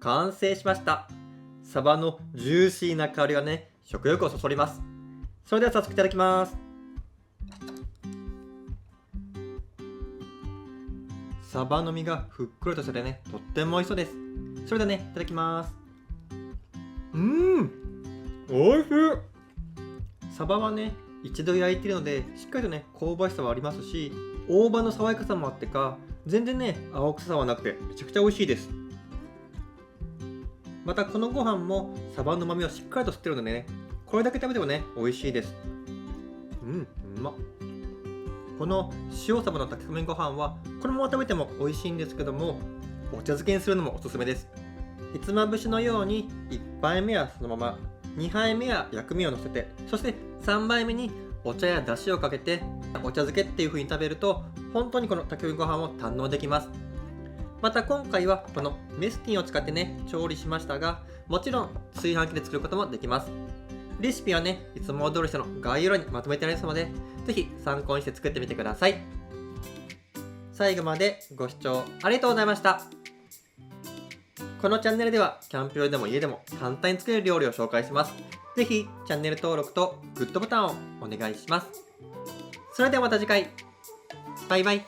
完成しました。サバのジューシーな香りがね、食欲をそそります。それでは早速いただきます。サバの身がふっくらとしててね、とっても美味しそうです。それではね、いただきます。美味しい。サバはね、一度焼いてるので、しっかりとね、香ばしさはありますし、大葉の爽やかさもあってか、全然ね、青臭さはなくて、めちゃくちゃ美味しいです。またこのご飯もサバの旨味をしっかりと吸ってるのでね、これだけ食べてもね、美味しいです。うまっ。この塩サバの炊き込みご飯は、このまま食べても美味しいんですけども、お茶漬けにするのもおすすめです。ひつまぶしのように1杯目はそのまま、2杯目は薬味をのせて、そして3杯目にお茶やだしをかけてお茶漬けっていう風に食べると、本当にこの炊き込みご飯を堪能できます。また今回はこのメスティンを使ってね、調理しましたが、もちろん炊飯器で作ることもできます。レシピはね、いつも通りしての概要欄にまとめてありますので、ぜひ参考にして作ってみてください。最後までご視聴ありがとうございました。このチャンネルではキャンプ用でも家でも簡単に作れる料理を紹介します。ぜひチャンネル登録とグッドボタンをお願いします。それではまた次回。バイバイ。